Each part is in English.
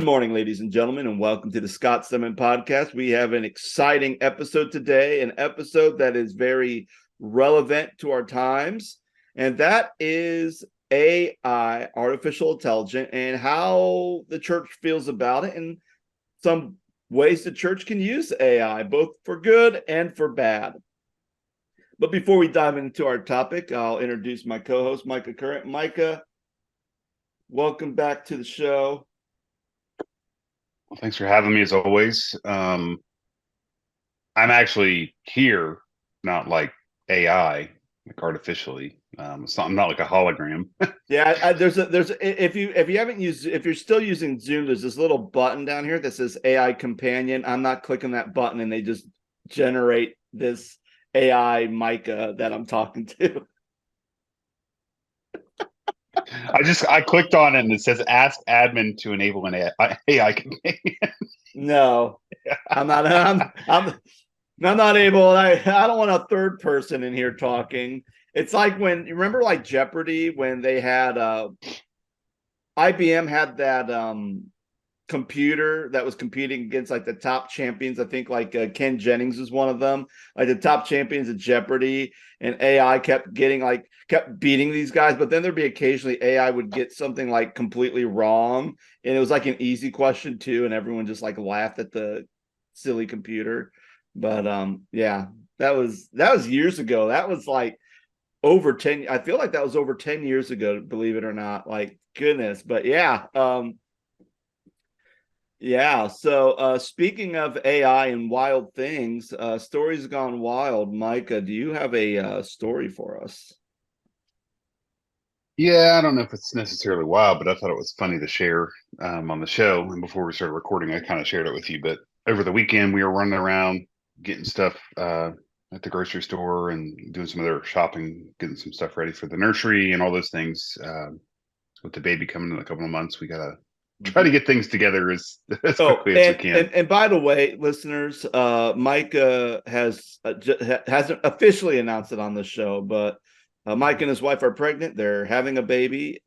Good morning, ladies and gentlemen, and welcome to the Scott Stedman podcast. We have an exciting episode today, an episode that is very relevant to our times, and that is AI, artificial intelligence, and how the church feels about it, and some ways the church can use AI, both for good and for bad. But before we dive into our topic, I'll introduce my co-host, Micah Current. Micah, welcome back to the show. Well, thanks for having me as always. I'm actually here, not like AI, like artificially. I'm not like a hologram. Yeah, there's if you haven't used, if you're still using Zoom, there's this little button down here that says AI companion. I'm not clicking that button, and they just generate this AI Micah that I'm talking to. I clicked on it and it says ask admin to enable an AI companion. No, I'm not. I'm not able. I don't want a third person in here talking. It's like when you remember, like Jeopardy, when they had IBM had that computer that was competing against like the top champions. I think like Ken Jennings was one of them, like the top champions at Jeopardy, and AI kept beating these guys. But then there'd be occasionally AI would get something like completely wrong, and it was like an easy question too, and everyone just like laughed at the silly computer. But yeah, that was years ago. That was like over 10. I feel like that was over 10 years ago, believe it or not. Like goodness. But yeah, yeah. So speaking of AI and wild things, stories gone wild. Micah, do you have a story for us? Yeah, I don't know if it's necessarily wild, but I thought it was funny to share on the show. And before we started recording, I kind of shared it with you. But over the weekend, we were running around getting stuff at the grocery store and doing some other shopping, getting some stuff ready for the nursery and all those things. With the baby coming in a couple of months, we gotta try to get things together as Oh, quickly as we and can. and, and by the way, listeners, Micah hasn't officially announced it on the show, but Mike and his wife are pregnant. They're having a baby,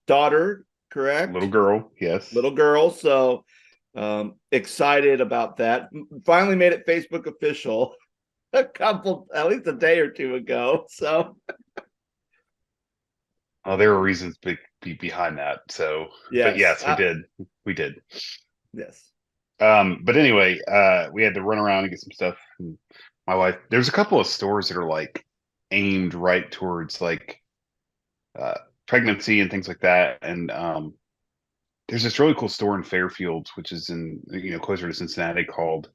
daughter, Little correct? girl, yes. Little girl. So excited about that. Finally made it Facebook official at least a day or two ago. So There were reasons behind that. So, but yes, yes, we did. yes. But anyway, we had to run around and get some stuff. And my wife, there's a couple of stores that are like aimed right towards like uh, pregnancy and things like that. And there's this really cool store in Fairfield, which is in closer to Cincinnati, called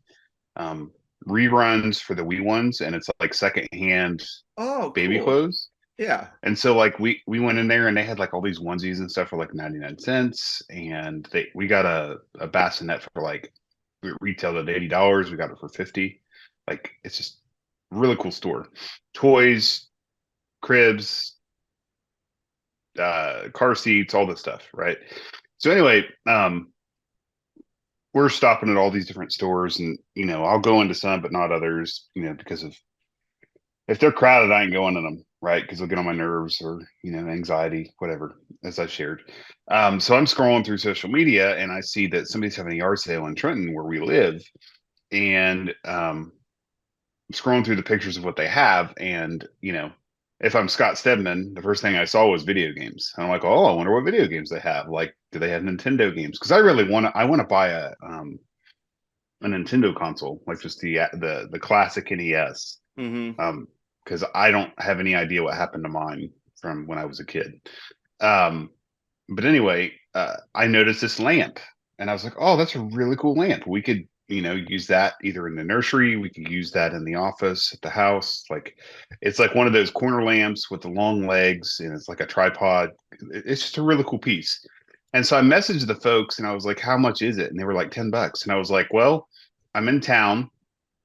um, Reruns for the Wee Ones, and it's like secondhand Oh, baby cool. clothes. Yeah. And so like we went in there and they had like all these onesies and stuff for like 99 cents. And we got a bassinet for like we retailed at $80. We got it for 50. Like it's just a really cool store. Toys, cribs, car seats, all this stuff, right? So anyway, we're stopping at all these different stores and I'll go into some but not others, because of if they're crowded, I ain't going to them, right? Because they'll get on my nerves or anxiety, whatever, as I shared. So I'm scrolling through social media and I see that somebody's having a yard sale in Trenton where we live, and scrolling through the pictures of what they have, and if I'm Scott Stedman, the first thing I saw was video games. And I'm like, oh, I wonder what video games they have. Like, do they have Nintendo games? Because I really want to buy a Nintendo console, like just the classic NES. Mm-hmm. Because I don't have any idea what happened to mine from when I was a kid. Um, but anyway, I noticed this lamp, and I was like, "Oh, that's a really cool lamp. We could, use that either in the nursery. We could use that in the office, at the house. Like, it's like one of those corner lamps with the long legs, and it's like a tripod. It's just a really cool piece." And so I messaged the folks, and I was like, "How much is it?" And they were like $10. And I was like, "Well, I'm in town.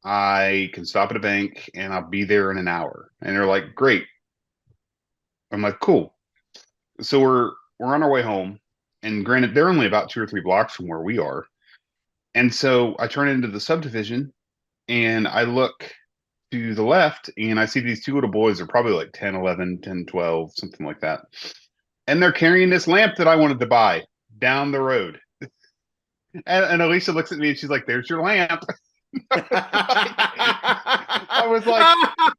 I can stop at a bank and I'll be there in an hour." And they're like, "Great." I'm like, "Cool." So we're on our way home. And granted, they're only about 2 or 3 blocks from where we are. And so I turn into the subdivision and I look to the left and I see these two little boys. They're probably like 10, 11, 10, 12, something like that. And they're carrying this lamp that I wanted to buy down the road. And Alicia looks at me and she's like, "There's your lamp." I was like,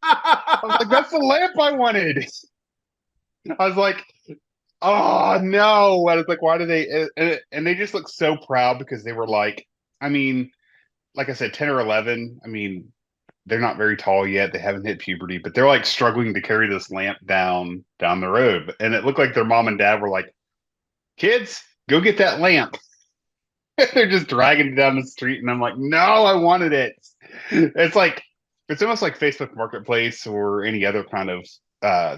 I was like, "That's the lamp I wanted." I was like, "Oh no!" I was like, "Why do they?" And they just looked so proud because they were like, I mean, like I said, 10 or 11. I mean, they're not very tall yet. They haven't hit puberty, but they're like struggling to carry this lamp down the road. And it looked like their mom and dad were like, "Kids, go get that lamp." They're just dragging it down the street, and I'm like, "No, I wanted it." It's like it's almost like Facebook Marketplace or any other kind of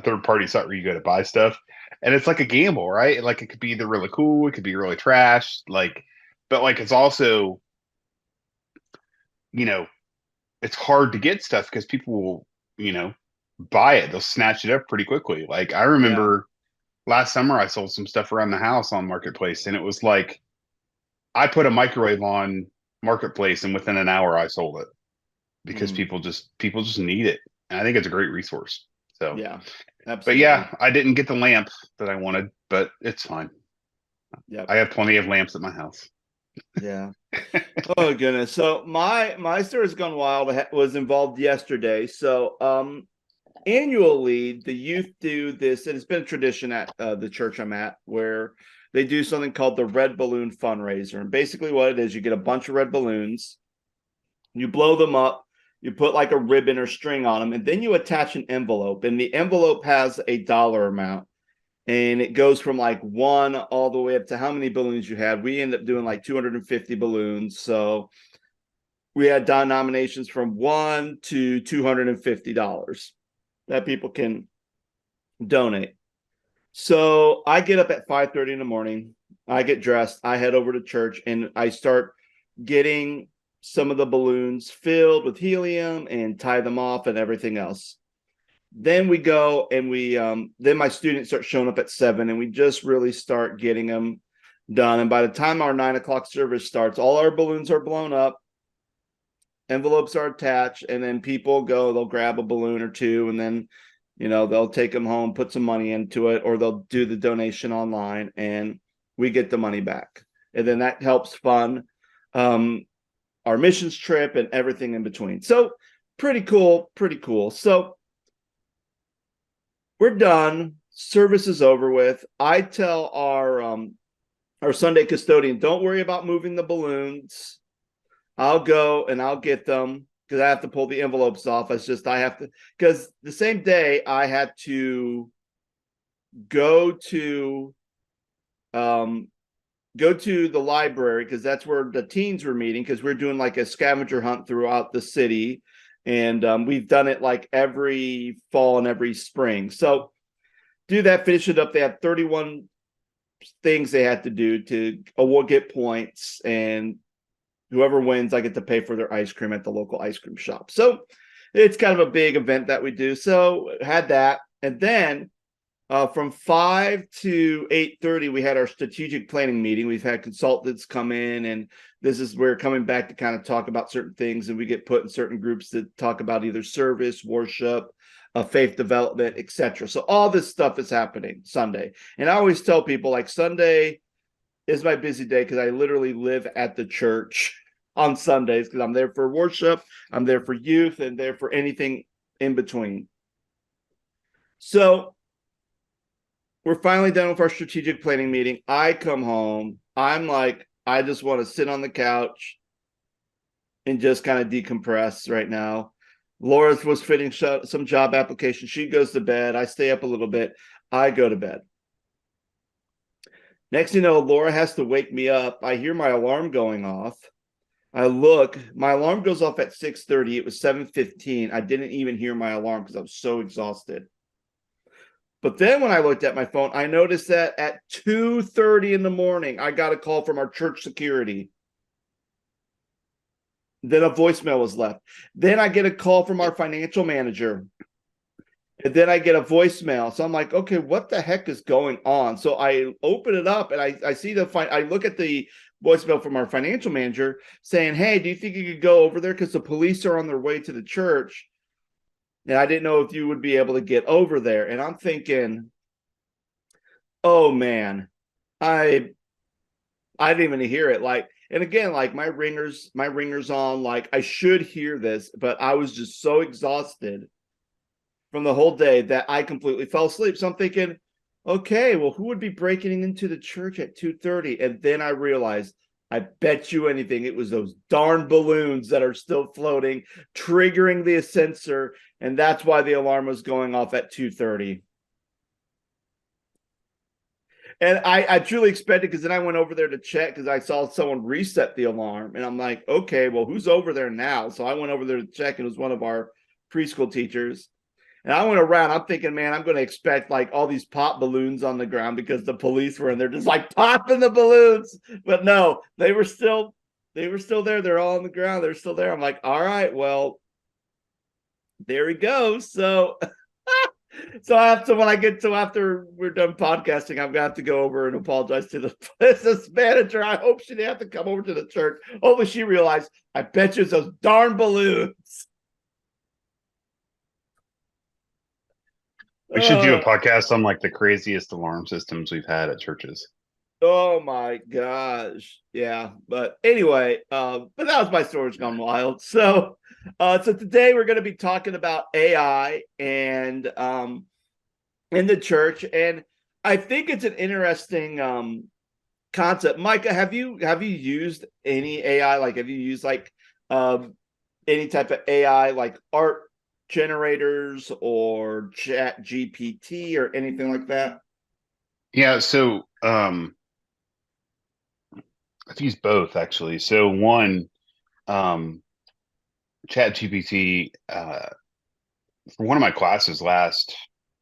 third party site where you go to buy stuff, and it's like a gamble, right? Like it could be either really cool, it could be really trash, like, but like it's also, you know, it's hard to get stuff because people will, you know, buy it. They'll snatch it up pretty quickly. Like I Yeah. remember last summer I sold some stuff around the house on Marketplace, and it was like I put a microwave on Marketplace, and within an hour I sold it because Mm, people just need it. And I think it's a great resource. So, yeah. but Absolutely. yeah, I didn't get the lamp that I wanted, but it's fine. Yep. I have plenty of lamps at my house. Yeah. Oh goodness. So my story's gone wild. Was involved yesterday. So annually the youth do this, and it's been a tradition at the church I'm at, where they do something called the red balloon fundraiser. And basically what it is, you get a bunch of red balloons, you blow them up, you put like a ribbon or string on them, and then you attach an envelope, and the envelope has a dollar amount, and it goes from like one all the way up to how many balloons you had. We end up doing like 250 balloons. So we had denominations from one to $250 that people can donate. So I get up at 5:30 in the morning. I get dressed. I head over to church, and I start getting some of the balloons filled with helium and tie them off and everything else. Then we go and then my students start showing up at 7, and we just really start getting them done. And by the time our 9 o'clock service starts, all our balloons are blown up, envelopes are attached, and then people go, they'll grab a balloon or two, and then they'll take them home, put some money into it, or they'll do the donation online, and we get the money back. And then that helps fund our missions trip and everything in between. So pretty cool, pretty cool. So we're done. Service is over with. I tell our Sunday custodian, don't worry about moving the balloons. I'll go and I'll get them, because I have to pull the envelopes off. It's just I have to, because the same day I had to go to um go to the library, because that's where the teens were meeting, because we're doing like a scavenger hunt throughout the city, and we've done it like every fall and every spring. So do that, finish it up. They had 31 things they had to do to get points, and whoever wins, I get to pay for their ice cream at the local ice cream shop. So it's kind of a big event that we do. So had that, and then from 5 to 8:30, we had our strategic planning meeting. We've had consultants come in, and this is where coming back to kind of talk about certain things, and we get put in certain groups to talk about either service, worship, faith development, etc. So all this stuff is happening Sunday, and I always tell people, like, Sunday is my busy day because I literally live at the church on Sundays, because I'm there for worship, I'm there for youth, and there for anything in between. So we're finally done with our strategic planning meeting. I come home. I'm like, I just want to sit on the couch and just kind of decompress right now. Laura was fitting some job application. She goes to bed. I stay up a little bit. I go to bed. Next thing you know, Laura has to wake me up. I hear my alarm going off. I look, my alarm goes off at 6:30. It was 7:15. I didn't even hear my alarm because I was so exhausted. But then when I looked at my phone, I noticed that at 2:30 in the morning, I got a call from our church security. Then a voicemail was left. Then I get a call from our financial manager. And then I get a voicemail. So I'm like, okay, what the heck is going on? So I open it up, and I see I look at the voicemail from our financial manager saying, hey, do you think you could go over there? Because the police are on their way to the church. And I didn't know if you would be able to get over there. And I'm thinking, oh man, I didn't even hear it. Like, And again, like my ringer's on, like I should hear this, but I was just so exhausted from the whole day that I completely fell asleep. So I'm thinking, okay, well, who would be breaking into the church at 2:30? And then I realized, I bet you anything, it was those darn balloons that are still floating, triggering the sensor, and that's why the alarm was going off at 2:30. And I truly expected, because then I went over there to check because I saw someone reset the alarm, and I'm like, okay, well, who's over there now? So I went over there to check, and it was one of our preschool teachers. And I went around, I'm thinking, man, I'm going to expect like all these pop balloons on the ground because the police were in there just like popping the balloons. But no, they were still there. They're all on the ground. They're still there. I'm like, all right, well, there he goes. So so I have to, when I get to, after we're done podcasting, I've got to go over and apologize to the business manager. I hope she didn't have to come over to the church. Hopefully she realized, I bet you it's those darn balloons. We should do a Uh, podcast on like the craziest alarm systems we've had at churches. Oh my gosh. Yeah. But anyway, but that was my storage gone wild. So today we're going to be talking about AI and in the church. And I think it's an interesting concept. Micah, have you used any AI? Like, have you used like any type of AI, like art generators or chat GPT or anything like that? Yeah, so I've used both actually. So one, um, Chat GPT, for one of my classes last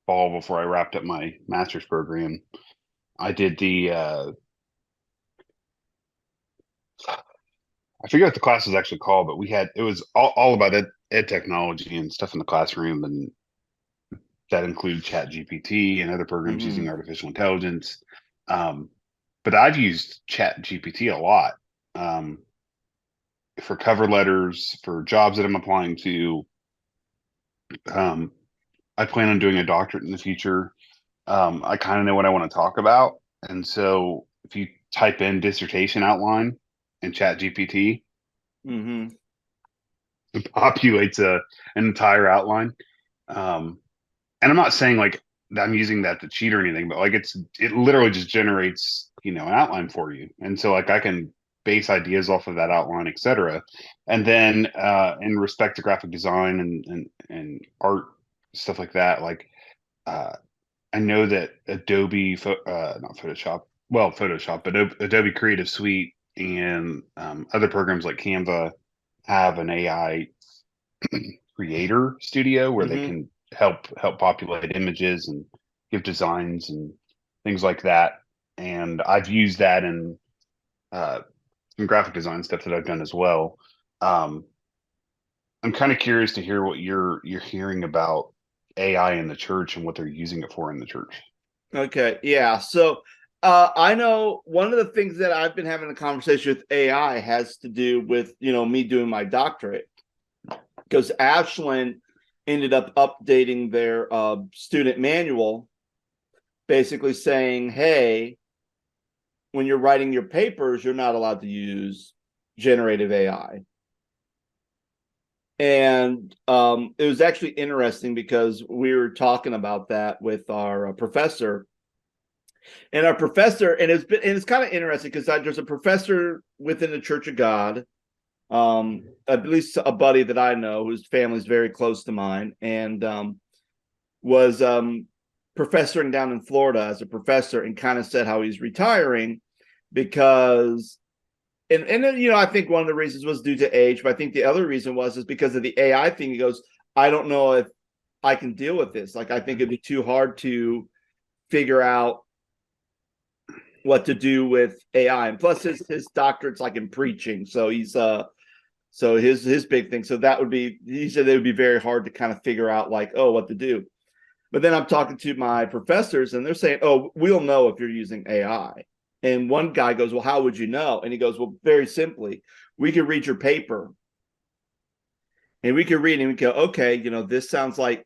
fall before I wrapped up my master's program, I did I forget what the class was actually called, but it was all about ed technology and stuff in the classroom, and that included Chat GPT and other programs using Mm-hmm. artificial intelligence. Um, but I've used Chat GPT a lot, um, for cover letters, for jobs that I'm applying to. Um, I plan on doing a doctorate in the future. I kind of know what I want to talk about. And so if you type in dissertation outline in Chat GPT, Mm-hmm. it populates an entire outline. Um, and I'm not saying like that I'm using that to cheat or anything, but like it literally just generates, an outline for you. And so like I can base ideas off of that outline, etc. And then in respect to graphic design and art, stuff like that, like uh I know that not Photoshop, well, Photoshop, but Adobe Creative Suite and other programs like Canva have an AI creator studio where they Mm-hmm. can help populate images and give designs and things like that. And I've used that in uh, some graphic design stuff that I've done as well. Um, I'm kind of curious to hear what you're hearing about AI in the church and what they're using it for in the church. Okay, yeah. So I know one of the things that I've been having a conversation with AI has to do with, me doing my doctorate, because Ashland ended up updating their student manual, basically saying, hey, when you're writing your papers, you're not allowed to use generative AI. And it was actually interesting because we were talking about that with our professor. And our professor, and it's kind of interesting because there's a professor within the Church of God, at least a buddy that I know whose family is very close to mine, and was professoring down in Florida as a professor, and kind of said how he's retiring because, and I think one of the reasons was due to age, but I think the other reason is because of the AI thing. He goes, I don't know if I can deal with this. Like, I think it'd be too hard to figure out what to do with AI. And plus his doctorate's like in preaching. So so his big thing. So that would be, he said it would be very hard to kind of figure out like, oh, what to do. But then I'm talking to my professors and they're saying, oh, we'll know if you're using AI. And one guy goes, well, how would you know? And he goes, well, very simply, we could read your paper and we could read and we go, okay, this sounds like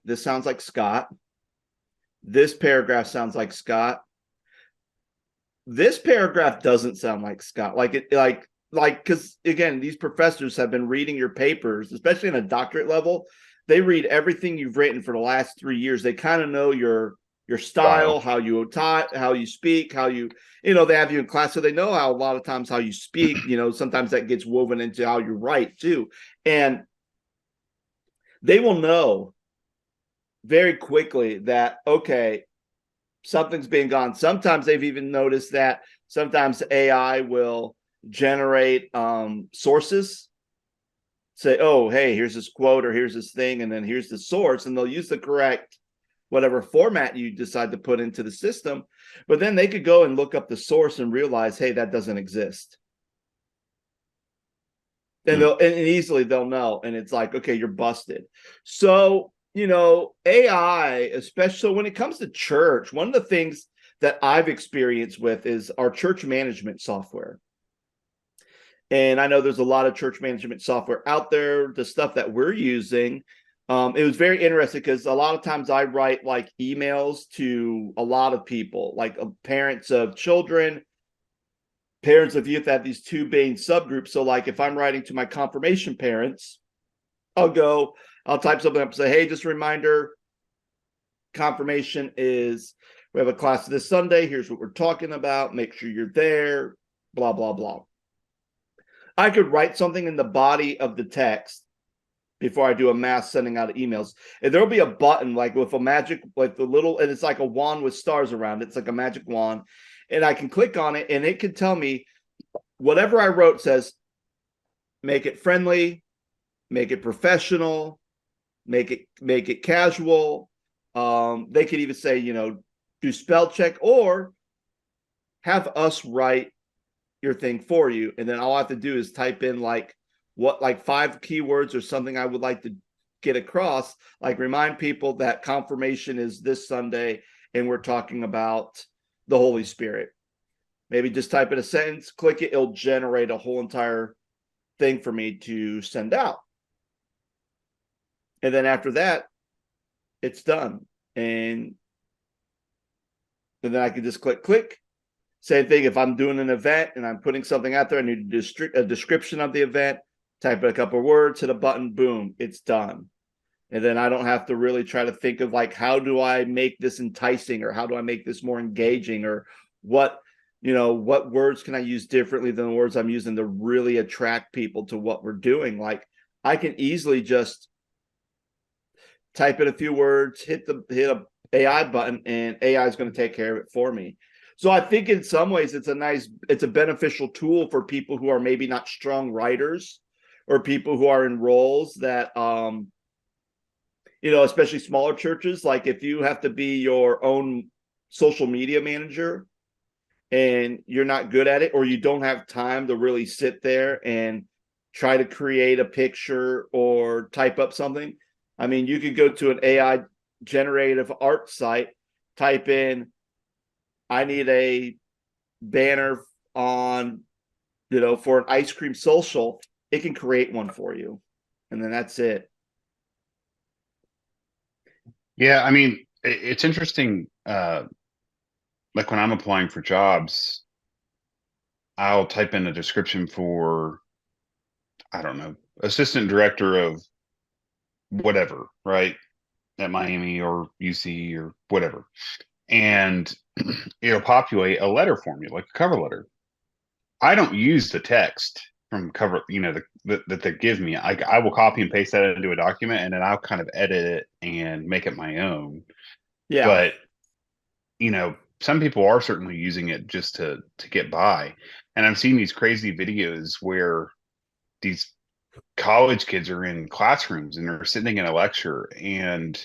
Scott. This paragraph sounds like Scott. This paragraph doesn't sound like Scott. Like like, because again, these professors have been reading your papers, especially in a doctorate level. They read everything you've written for the last 3 years. They kind of know your style, Style. how you taught, how you speak, how you they have you in class, so they know how a lot of times how you speak. Sometimes that gets woven into how you write too, and they will know very quickly that, okay, something's being gone. Sometimes they've even noticed that sometimes AI will generate sources, say, oh, hey, here's this quote or here's this thing, and then here's the source, and they'll use the correct whatever format you decide to put into the system. But then they could go and look up the source and realize, hey, that doesn't exist. And Mm. they'll easily they'll know. And it's like, okay, you're busted. So, AI, especially when it comes to church, one of the things that I've experienced with is our church management software. And I know there's a lot of church management software out there. The stuff that we're using, it was very interesting because a lot of times I write like emails to a lot of people, like parents of children, parents of youth, have these two main subgroups. So, like, if I'm writing to my confirmation parents, I'll type something up and say, hey, just a reminder, confirmation is, we have a class this Sunday. Here's what we're talking about. Make sure you're there, blah, blah, blah. I could write something in the body of the text before I do a mass sending out of emails. And there'll be a button like with a magic, like the little, and it's like a wand with stars around it. It's like a magic wand. And I can click on it and it can tell me whatever I wrote says, make it friendly, make it professional, make it casual. They could even say, do spell check or have us write your thing for you. And then all I have to do is type in like 5 keywords or something I would like to get across, like remind people that confirmation is this Sunday and we're talking about the Holy Spirit. Maybe just type in a sentence, click it, it'll generate a whole entire thing for me to send out. And then after that, it's done. And then I can just click. Same thing if I'm doing an event and I'm putting something out there, I need a description of the event, type in a couple of words, hit a button, boom, it's done. And then I don't have to really try to think of like, how do I make this enticing or how do I make this more engaging or what words can I use differently than the words I'm using to really attract people to what we're doing. Like, I can easily just type in a few words, hit a AI button, and AI is going to take care of it for me. So I think in some ways it's a beneficial tool for people who are maybe not strong writers or people who are in roles that especially smaller churches, like if you have to be your own social media manager and you're not good at it or you don't have time to really sit there and try to create a picture or type up something. I mean, you could go to an AI generative art site, type in, I need a banner on, for an ice cream social. It can create one for you. And then that's it. Yeah, I mean, it's interesting. Like when I'm applying for jobs, I'll type in a description for, I don't know, assistant director of whatever, right? At Miami or UC or whatever. And it'll populate a letter for me, like a cover letter. I don't use the text from cover, that they give me. I will copy and paste that into a document and then I'll kind of edit it and make it my own. Yeah. But, some people are certainly using it just to get by. And I've seen these crazy videos where these college kids are in classrooms and they're sitting in a lecture and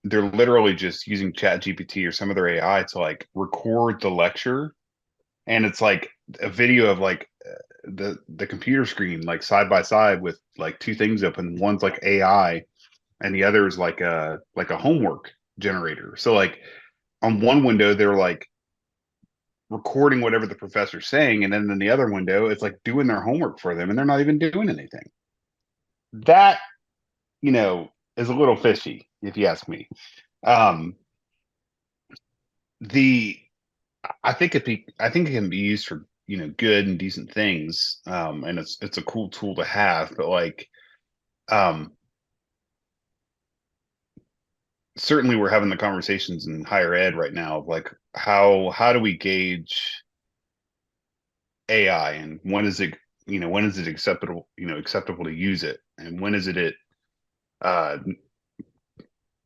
they're literally just using chat gpt or some other AI to like record the lecture, and it's like a video of like the computer screen like side by side with like two things open. One's like AI and the other is like a homework generator. So like on one window they're like recording whatever the professor's saying, and then in the other window it's like doing their homework for them and they're not even doing anything. That, is a little fishy if you ask me. Um the I think it can be used for good and decent things, and it's a cool tool to have, but like, um certainly we're having the conversations in higher ed right now of like how do we gauge AI, and when is it acceptable to use it, and when is it uh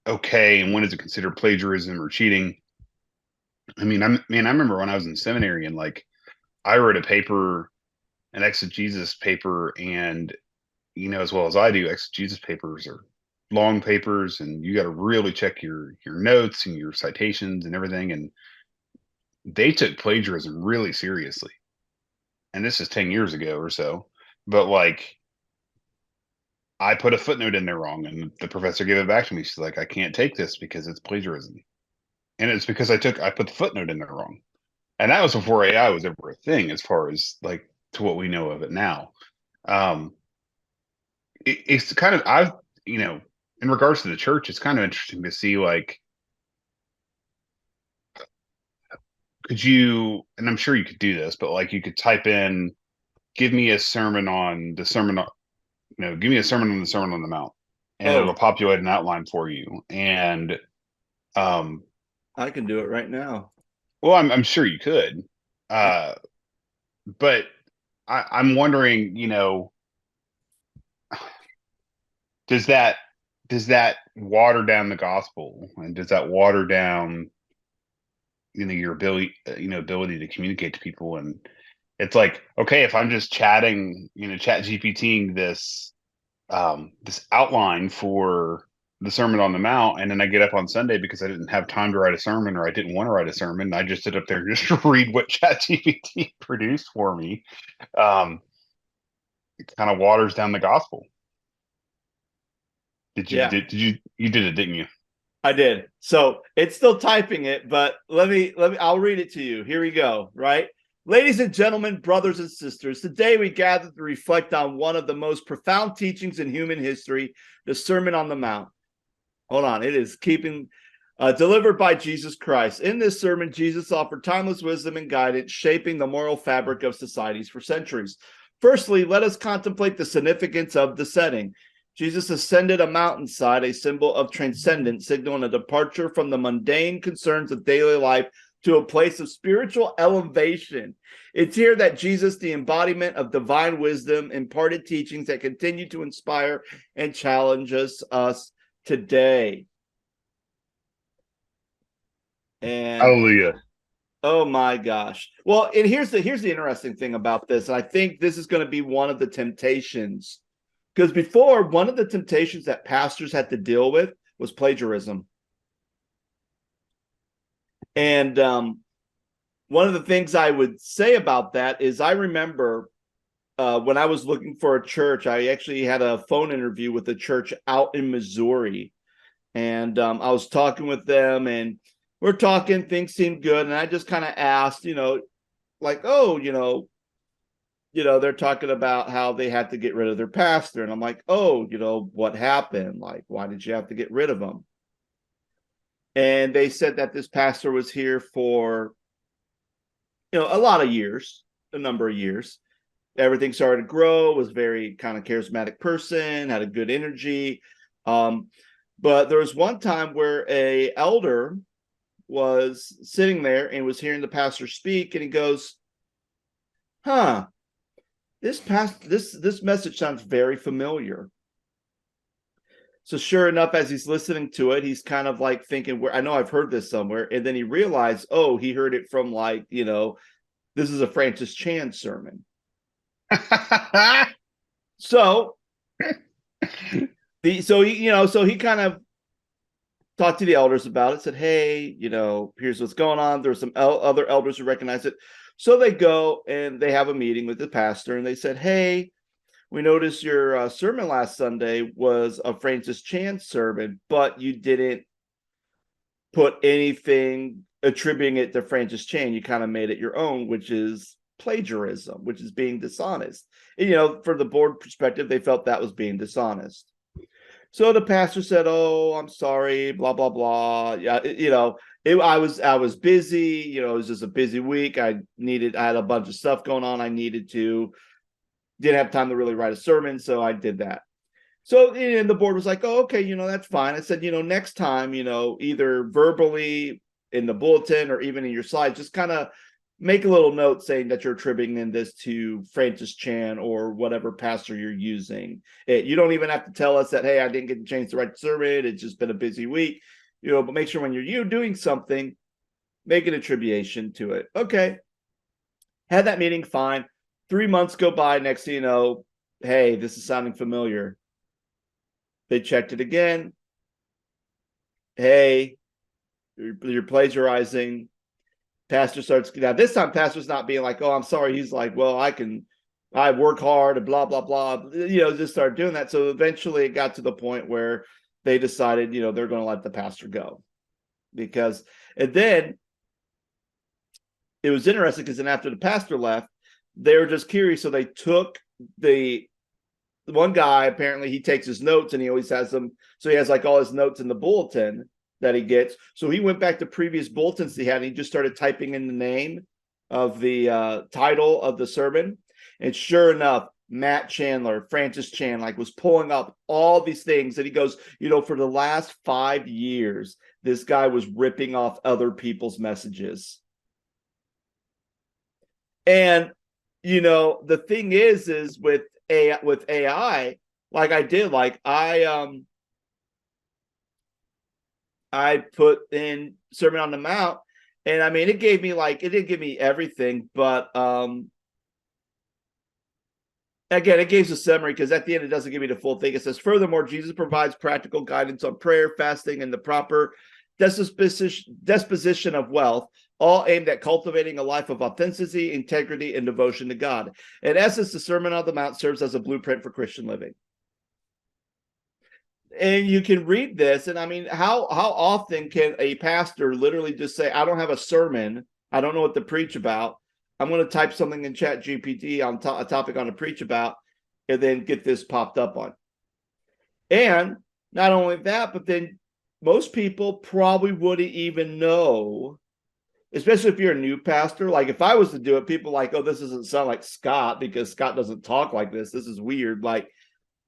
okay, and when is it considered plagiarism or cheating? I mean, I remember when I was in seminary, and like I wrote a paper, an exegesis paper, and as well as I do, exegesis papers are long papers, and you got to really check your notes and your citations and everything. And they took plagiarism really seriously. And this is 10 years ago or so. But like, I put a footnote in there wrong, and the professor gave it back to me. She's like, I can't take this because it's plagiarism. And it's because I put the footnote in there wrong. And that was before AI was ever a thing, as far as like to what we know of it now. Um, it's kind of, in regards to the church, it's kind of interesting to see, like, could you, and I'm sure you could do this, but like you could type in, give me a sermon on the sermon, give me a sermon on the Sermon on the Mount, and it'll Oh, populate an outline for you. And um, I can do it right now. well, I'm sure you could, uh, but I'm wondering, does that does that water down the gospel, and does that water down your ability to communicate to people? And it's like, okay, if I'm just chatting, chat GPTing this outline for the Sermon on the Mount, and then I get up on Sunday because I didn't have time to write a sermon, or I didn't want to write a sermon, I just sit up there just to read what chat GPT produced for me. um it kind of waters down the gospel. Yeah, You did it, didn't you? I did. So it's still typing it, but I'll read it to you. Here we go, right? Ladies and gentlemen, brothers and sisters, today we gather to reflect on one of the most profound teachings in human history, the Sermon on the Mount. Hold on, it is delivered by Jesus Christ. In this sermon, Jesus offered timeless wisdom and guidance, shaping the moral fabric of societies for centuries. Firstly, let us contemplate the significance of the setting. Jesus ascended a mountainside, a symbol of transcendence, signaling a departure from the mundane concerns of daily life to a place of spiritual elevation. It's here that Jesus, the embodiment of divine wisdom, imparted teachings that continue to inspire and challenge us today. And Hallelujah. oh my gosh. Well, and here's the interesting thing about this. And I think this is going to be one of the temptations, because before, one of the temptations that pastors had to deal with was plagiarism. And one of the things I would say about that is I remember when I was looking for a church, I actually had a phone interview with a church out in Missouri. And I was talking with them, and we're talking, things seemed good. And I just kind of asked, like, oh, they're talking about how they had to get rid of their pastor. And I'm like, oh, what happened? Like, why did you have to get rid of him? And they said that this pastor was here for, a lot of years, a number of years. Everything started to grow, was very kind of charismatic person, had a good energy. But there was one time where a elder was sitting there and was hearing the pastor speak, and he goes, huh, this message sounds very familiar. So sure enough, as he's listening to it, he's kind of like thinking, where I know I've heard this somewhere. And then he realized, oh, he heard it from, like, this is a Francis Chan sermon. So he kind of talked to the elders about it, said, hey, here's what's going on. There's some other elders who recognize it. So they go and they have a meeting with the pastor, and they said, hey, we noticed your sermon last Sunday was a Francis Chan sermon, but you didn't put anything attributing it to Francis Chan. You kind of made it your own, which is plagiarism, which is being dishonest. And, from the board perspective, they felt that was being dishonest. So the pastor said, oh, I'm sorry, blah, blah, blah. Yeah, I was busy, it was just a busy week. I had a bunch of stuff going on. I didn't have time to really write a sermon, so I did that. So, and the board was like, "Oh, okay, that's fine." I said, next time, either verbally in the bulletin or even in your slides, just kind of make a little note saying that you're attributing in this to Francis Chan or whatever pastor you're using. You don't even have to tell us that, hey, I didn't get the chance to write the sermon. It's just been a busy week, but make sure when you're doing something, make an attribution to it. Okay. Had that meeting, fine. 3 months go by. Next thing you know, hey, this is sounding familiar. They checked it again. Hey, you're plagiarizing. Pastor starts now. This time, pastor's not being like, "Oh, I'm sorry." He's like, "Well, I work hard and blah blah blah." Just started doing that. So eventually, it got to the point where they decided, they're going to let the pastor go and then it was interesting because then after the pastor left, they were just curious, so they took the one guy. Apparently, he takes his notes and he always has them. So he has like all his notes in the bulletin that he gets. So he went back to previous bulletins he had and he just started typing in the name of the title of the sermon. And sure enough, Matt Chandler, Francis Chan, like was pulling up all these things. And he goes, for the last 5 years, this guy was ripping off other people's messages. And, the thing is with AI, like I did, like I put in Sermon on the Mount, and I mean, it didn't give me everything, but again, it gives a summary because at the end, it doesn't give me the full thing. It says, furthermore, Jesus provides practical guidance on prayer, fasting, and the proper disposition of wealth, all aimed at cultivating a life of authenticity, integrity, and devotion to God. In essence, the Sermon on the Mount serves as a blueprint for Christian living. And you can read this, and I mean, how often can a pastor literally just say, "I don't have a sermon, I don't know what to preach about, I'm going to type something in Chat GPT on a topic I want to preach about," and then get this popped up on. And not only that, but then most people probably wouldn't even know, especially if you're a new pastor. Like if I was to do it, people like, "Oh, this doesn't sound like Scott because Scott doesn't talk like this. This is weird." Like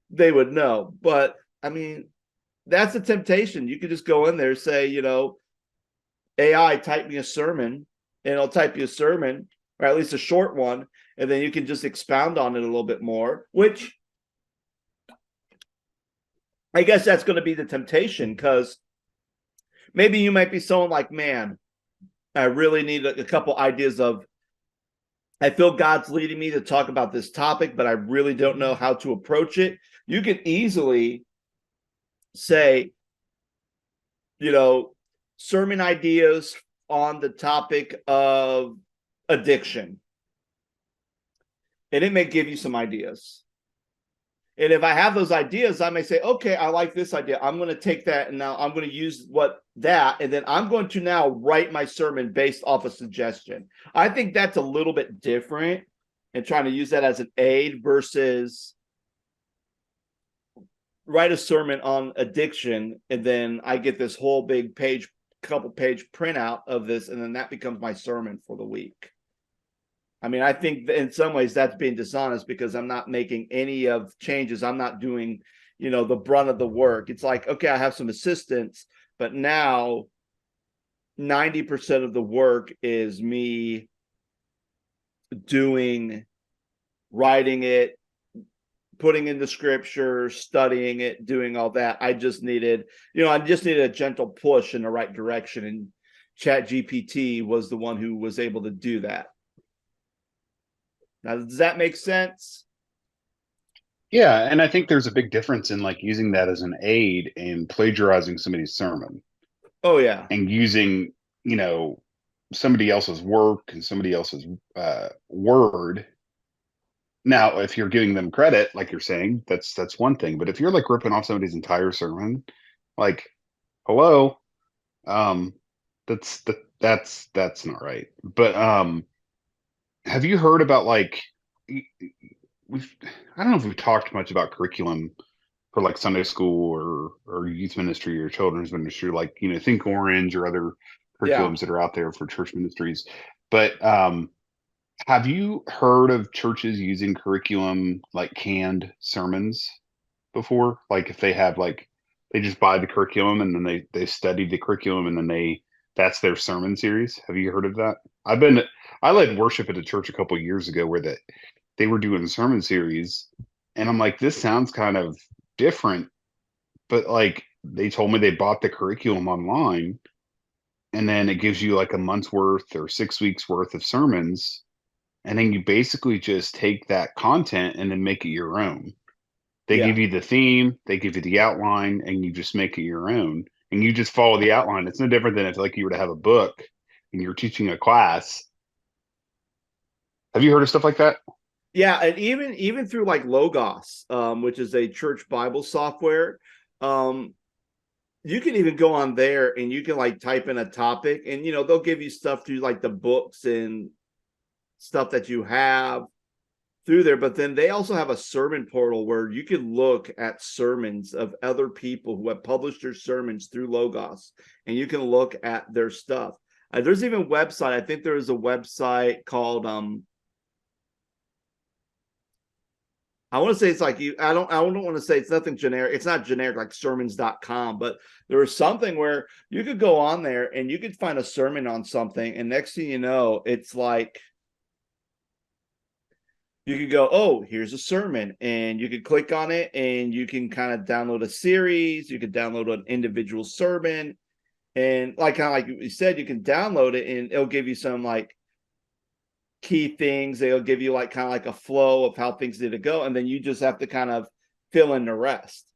they would know. But I mean, that's a temptation. You could just go in there, say, AI, type me a sermon, and it'll type you a sermon, or at least a short one, and then you can just expound on it a little bit more, which I guess that's going to be the temptation, because maybe you might be someone like, man, I really need a couple ideas of, I feel God's leading me to talk about this topic, but I really don't know how to approach it. You can easily say, sermon ideas on the topic of addiction. And it may give you some ideas. And if I have those ideas, I may say, okay, I like this idea. I'm going to take that and now I'm going to use and then I'm going to now write my sermon based off a suggestion. I think that's a little bit different, and trying to use that as an aid versus write a sermon on addiction and then I get this whole big couple page printout of this, and then that becomes my sermon for the week. I mean, I think in some ways that's being dishonest because I'm not making any of changes. I'm not doing, the brunt of the work. It's like, okay, I have some assistants, but now 90% of the work is me writing it, putting in the scripture, studying it, doing all that. I just needed a gentle push in the right direction. And Chat GPT was the one who was able to do that. Now, does that make sense? Yeah, and I think there's a big difference in like using that as an aid and plagiarizing somebody's sermon. Oh yeah. And using, somebody else's work and somebody else's word. Now, if you're giving them credit, like you're saying, that's one thing. But if you're like ripping off somebody's entire sermon, like, hello, um, that's not right. But have you heard about like we've I don't know if we've talked much about curriculum for like Sunday school or youth ministry or children's ministry, like, Think Orange or other Yeah. curriculums that are out there for church ministries. But have you heard of churches using curriculum like canned sermons before? Like if they have like they just buy the curriculum and then they study the curriculum and then that's their sermon series. Have you heard of that? I led worship at a church a couple years ago where they were doing sermon series, and I'm like, this sounds kind of different, but like they told me they bought the curriculum online and then it gives you like a month's worth or 6 weeks worth of sermons, and then you basically just take that content and then make it your own. They Yeah. give you the theme, they give you the outline, and you just make it your own. And you just follow the outline. It's no different than if like you were to have a book and you're teaching a class. Have you heard of stuff like that? Yeah, and even through like Logos, which is a church Bible software, um, you can even go on there and you can like type in a topic, and they'll give you stuff through like the books and stuff that you have through there. But then they also have a sermon portal where you can look at sermons of other people who have published their sermons through Logos, and you can look at their stuff. There's even a website. I think there is a website called I want to say it's like I don't want to say it's nothing generic. It's not generic like sermons.com, but there was something where you could go on there and you could find a sermon on something, and next thing you know, it's like you could go, oh, here's a sermon, and you could click on it and you can kind of download a series, you could download an individual sermon, and like kind of like you said, you can download it and it'll give you some like key things. They'll give you like kind of like a flow of how things need to go, and then you just have to kind of fill in the rest.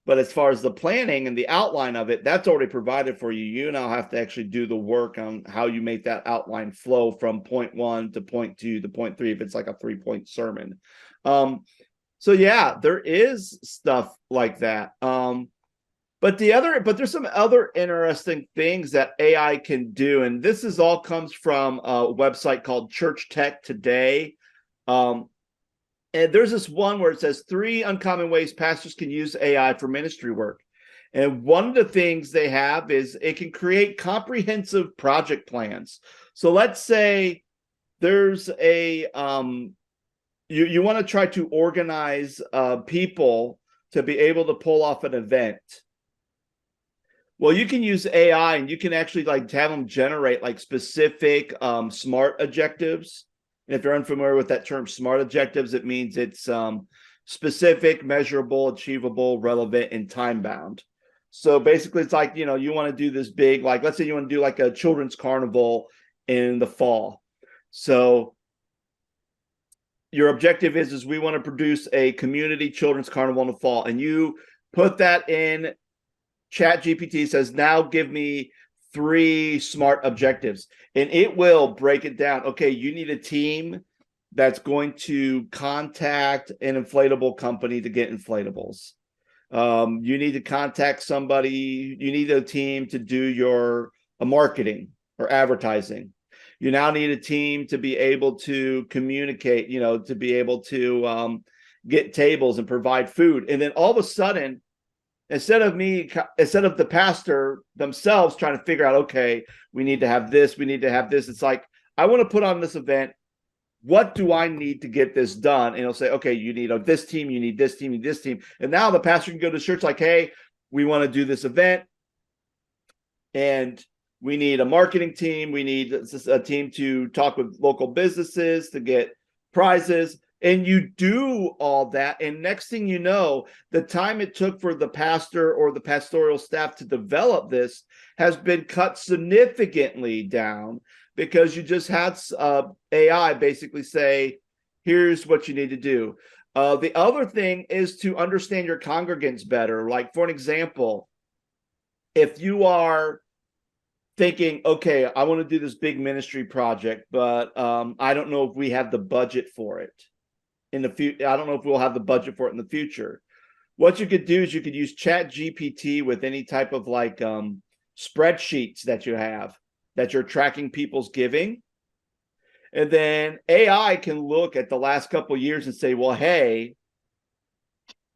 But as far as the planning and the outline of it, that's already provided for you. You now have to actually do the work on how you make that outline flow from point one to point two to point three, if it's like a 3-point sermon. So yeah, there is stuff like that. But there's some other interesting things that AI can do, and this is all comes from a website called Church Tech Today. Um, and there's this one where it says 3 uncommon ways pastors can use AI for ministry work. And one of the things they have is it can create comprehensive project plans. So let's say there's a you want to try to organize people to be able to pull off an event. Well, you can use AI and you can actually like have them generate like specific SMART objectives. And if you're unfamiliar with that term, SMART objectives, it means it's specific, measurable, achievable, relevant, and time bound. So basically, it's like, you want to do this big, like, let's say you want to do like a children's carnival in the fall. So your objective is we want to produce a community children's carnival in the fall. And you put that in Chat GPT, says, now give me 3 SMART objectives, and it will break it down. Okay, you need a team that's going to contact an inflatable company to get inflatables. You need to contact somebody. You need a team to do your marketing or advertising. You now need a team to be able to communicate, to be able to get tables and provide food. And then all of a sudden, instead of the pastor themselves trying to figure out, okay, we need to have this, it's like, I want to put on this event. What do I need to get this done? And he'll say, okay, you need this team, you need this team, you need this team. And now the pastor can go to church like, hey, we want to do this event, and we need a marketing team. We need a team to talk with local businesses to get prizes. And you do all that, and next thing you know, the time it took for the pastor or the pastoral staff to develop this has been cut significantly down, because you just had AI basically say, here's what you need to do. The other thing is to understand your congregants better. Like, for an example, if you are thinking, okay, I want to do this big ministry project, but I don't know if we have the budget for it in the future. I don't know if we'll have the budget for it in the future. What you could do is you could use Chat GPT with any type of like spreadsheets that you have that you're tracking people's giving. And then AI can look at the last couple of years and say, well, hey,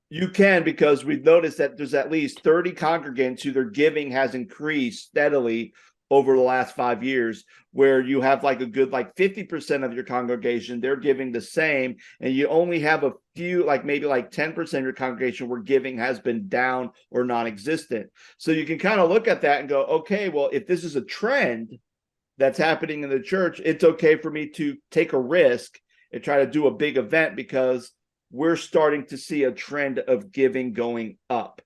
you can, because we've noticed that there's at least 30 congregants who their giving has increased steadily over the last 5 years, where you have like a good like 50% of your congregation, they're giving the same, and you only have a few, like maybe like 10% of your congregation where giving has been down or non-existent. So you can kind of look at that and go, okay, well, if this is a trend that's happening in the church, it's okay for me to take a risk and try to do a big event because we're starting to see a trend of giving going up.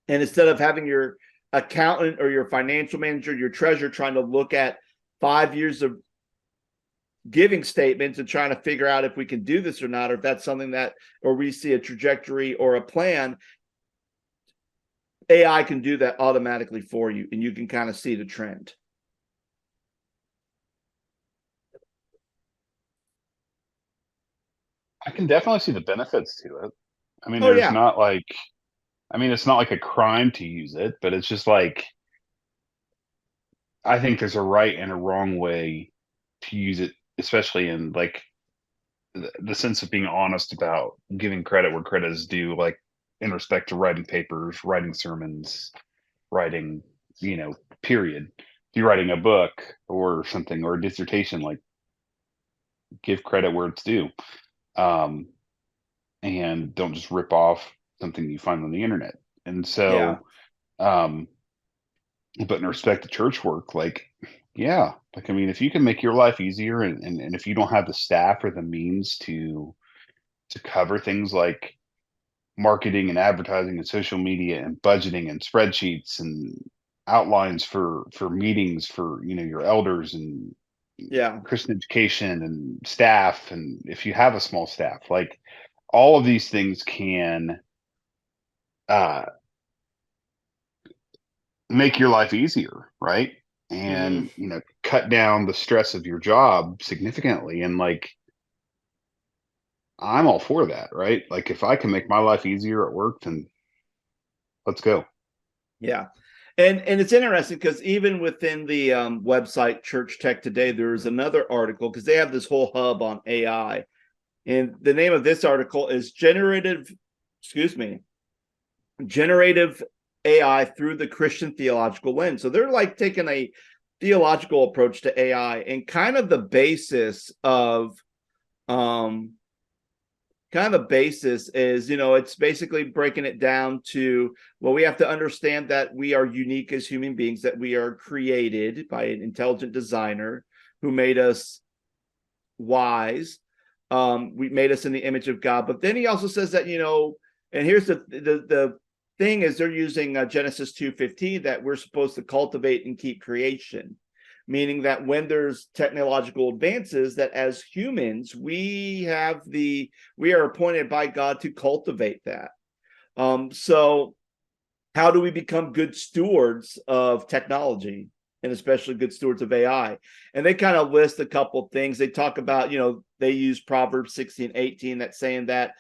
And instead of having your accountant or your financial manager, your treasurer trying to look at 5 years of giving statements and trying to figure out if we can do this or not, or if that's something that, or we see a trajectory or a plan, AI can do that automatically for you, and you can kind of see the trend. I can definitely see the benefits to it. I mean, Oh yeah, it's not like a crime to use it, but it's just like, I think there's a right and a wrong way to use it, especially in like the sense of being honest about giving credit where credit is due, like in respect to writing papers, writing sermons, writing, period. If you're writing a book or something or a dissertation, like give credit where it's due. Um, and don't just rip off something you find on the internet. And yeah, so, um, but in respect to church work, like, yeah, like, I mean, if you can make your life easier and if you don't have the staff or the means to cover things like marketing and advertising and social media and budgeting and spreadsheets and outlines for meetings for, your elders and yeah, Christian education and staff, and if you have a small staff, like all of these things can uh make your life easier, right? mm-hmm. And cut down the stress of your job significantly. And like, I'm all for that, right? Like, if I can make my life easier at work, then let's go. Yeah. And it's interesting because even within the website Church Tech Today, there is another article because they have this whole hub on AI. And the name of this article is generative AI through the Christian theological lens. So they're like taking a theological approach to AI, and um kind of the basis is, it's basically breaking it down to, well, we have to understand that we are unique as human beings, that we are created by an intelligent designer who made us wise. We made us in the image of God. But then he also says that, and here's the thing is, they're using Genesis 2:15, that we're supposed to cultivate and keep creation, meaning that when there's technological advances, that as humans we are appointed by God to cultivate that. So how do we become good stewards of technology, and especially good stewards of AI? And they kind of list a couple things. They talk about, they use Proverbs 16:18, that's saying that,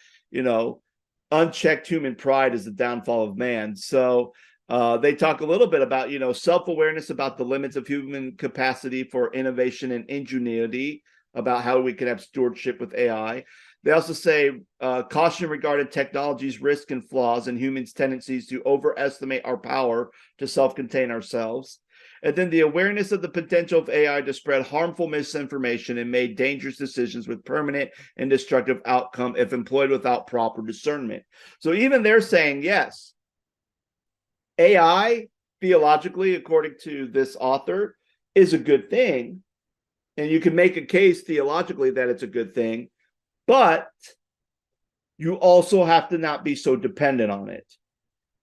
unchecked human pride is the downfall of man. So they talk a little bit about, self-awareness about the limits of human capacity for innovation and ingenuity, about how we can have stewardship with AI. They also say caution regarding technology's risks and flaws and humans' tendencies to overestimate our power to self-contain ourselves. And then the awareness of the potential of AI to spread harmful misinformation and make dangerous decisions with permanent and destructive outcome if employed without proper discernment. So even they're saying, yes, AI, theologically, according to this author, is a good thing. And you can make a case theologically that it's a good thing, but you also have to not be so dependent on it.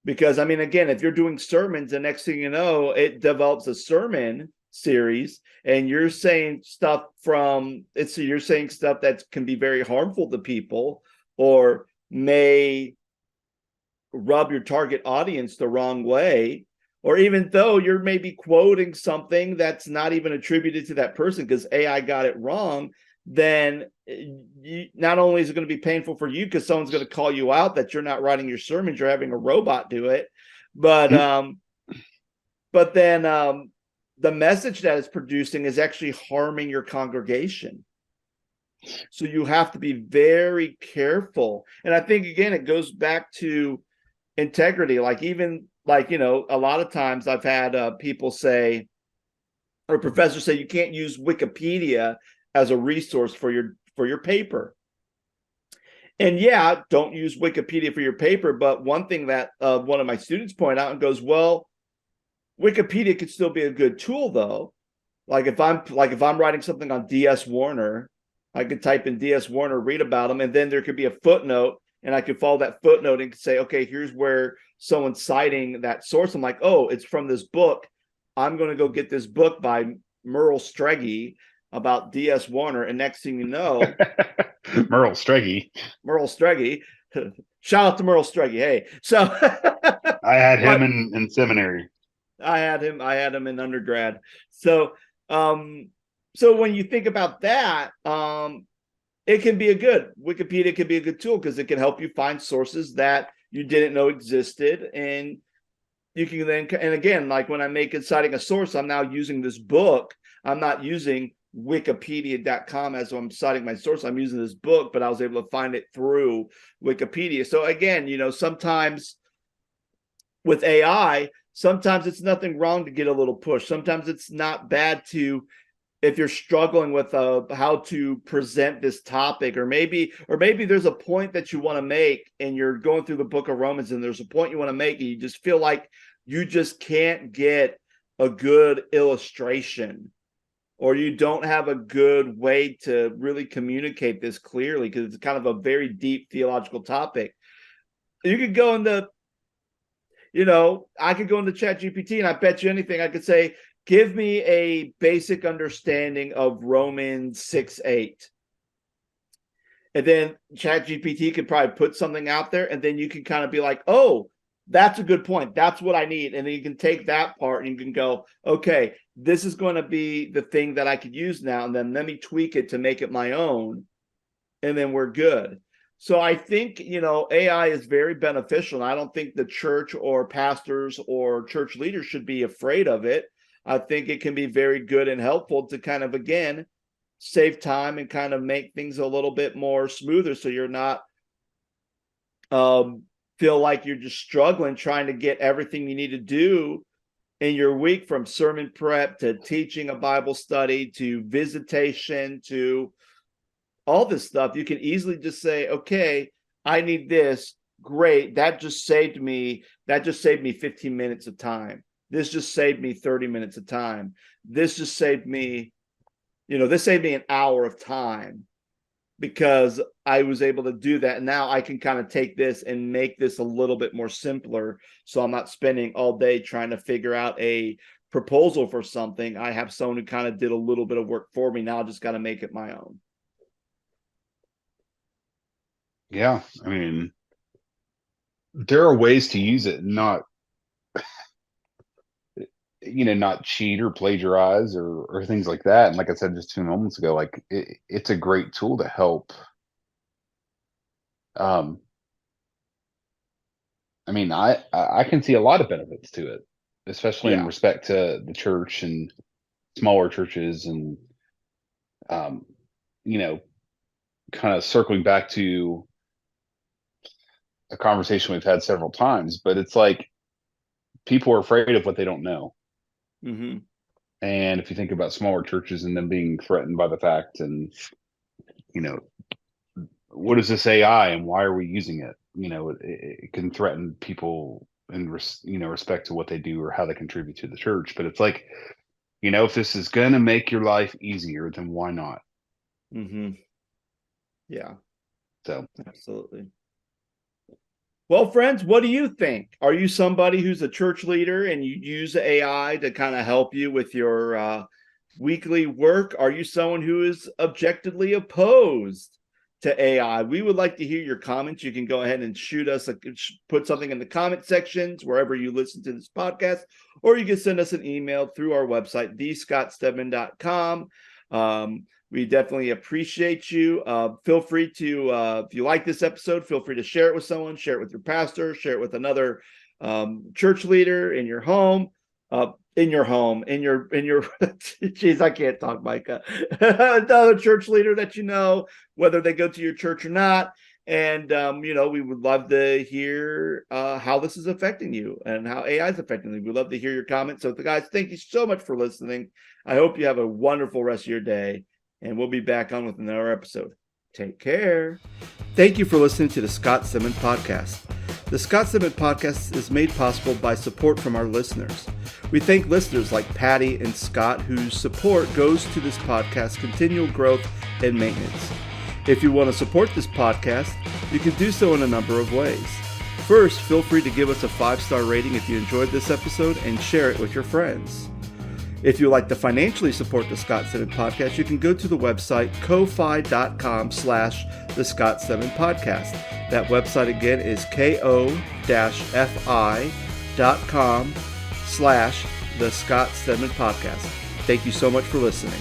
Because, I mean, again, if you're doing sermons, the next thing you know, it develops a sermon series, and you're saying stuff that can be very harmful to people, or may rub your target audience the wrong way, or even though you're maybe quoting something that's not even attributed to that person because AI got it wrong, then not only is it going to be painful for you because someone's going to call you out that you're not writing your sermons, you're having a robot do it, but then the message that it's producing is actually harming your congregation. So you have to be very careful. And I think, again, it goes back to integrity. Like, even like, a lot of times I've had people say, or professors say, you can't use Wikipedia as a resource for your paper. And yeah, don't use Wikipedia for your paper. But one thing that one of my students point out and goes, well, Wikipedia could still be a good tool though. Like if I'm writing something on DS Warner, I could type in DS Warner, read about them, and then there could be a footnote, and I could follow that footnote and say, okay, here's where someone's citing that source. I'm like, oh, it's from this book. I'm going to go get this book by Merle Streggy about DS Warner, and next thing you know, Merle Streggy. Merle Streggy. Shout out to Merle Streggy. Hey, so I had him but in seminary. I had him in undergrad. So so when you think about that, it can be Wikipedia can be a good tool because it can help you find sources that you didn't know existed. And you can then, and again, like when I'm citing a source, I'm now using this book. I'm not using wikipedia.com as I'm citing my source. I'm using this book, but I was able to find it through Wikipedia. So again, sometimes with AI, sometimes it's nothing wrong to get a little push. Sometimes it's not bad to, if you're struggling with how to present this topic, or maybe there's a point that you want to make and you're going through the book of Romans and there's a point you want to make and you just feel like you just can't get a good illustration, or you don't have a good way to really communicate this clearly because it's kind of a very deep theological topic. You could go into, I could go into ChatGPT and I bet you anything, I could say, give me a basic understanding of Romans 6:8. And then ChatGPT could probably put something out there, and then you can kind of be like, oh, that's a good point. That's what I need. And then you can take that part and you can go, okay, this is going to be the thing that I could use now. And then let me tweak it to make it my own. And then we're good. So I think, AI is very beneficial. And I don't think the church or pastors or church leaders should be afraid of it. I think it can be very good and helpful to kind of, again, save time and kind of make things a little bit more smoother. So you're not feel like you're just struggling trying to get everything you need to do in your week, from sermon prep to teaching a Bible study to visitation to all this stuff. You can easily just say, okay, I need this. Great. That just saved me 15 minutes of time. This just saved me 30 minutes of time. This just saved me, this saved me an hour of time because I was able to do that. And now I can kind of take this and make this a little bit more simpler. So I'm not spending all day trying to figure out a proposal for something. I have someone who kind of did a little bit of work for me. Now I just got to make it my own. Yeah. I mean, there are ways to use it, not not cheat or plagiarize or things like that. And like I said just 2 moments ago, like it's a great tool to help. I mean, I can see a lot of benefits to it, especially in Yeah. respect to the church and smaller churches, and um, you know, kind of circling back to a conversation we've had several times. But it's like people are afraid of what they don't know. Mm-hmm. And if you think about smaller churches and them being threatened by the fact, and you know, what is this AI and why are we using it? It can threaten people in respect to what they do or how they contribute to the church. But it's like, if this is going to make your life easier, then why not? Mm-hmm. Yeah, So absolutely. Well, friends, what do you think? Are you somebody who's a church leader and you use AI to kind of help you with your weekly work? Are you someone who is objectively opposed to AI? We would like to hear your comments. You can go ahead and put something in the comment sections wherever you listen to this podcast, or you can send us an email through our website, thescottstedman.com. We definitely appreciate you. Feel free to, if you like this episode, feel free to share it with someone, share it with your pastor, share it with another church leader in your home, geez, I can't talk, Micah. Another church leader that whether they go to your church or not. And, we would love to hear how this is affecting you and how AI is affecting you. We'd love to hear your comments. So, guys, thank you so much for listening. I hope you have a wonderful rest of your day, and we'll be back on with another episode. Take care. Thank you for listening to the Scott Stedman Podcast. The Scott Stedman Podcast is made possible by support from our listeners. We thank listeners like Patty and Scott, whose support goes to this podcast's continual growth and maintenance. If you want to support this podcast, you can do so in a number of ways. First, feel free to give us a 5-star rating if you enjoyed this episode and share it with your friends. If you'd like to financially support the Scott Stedman Podcast, you can go to the website ko-fi.com/the Scott Stedman Podcast. That website again is ko-fi.com/the Scott Stedman Podcast. Thank you so much for listening.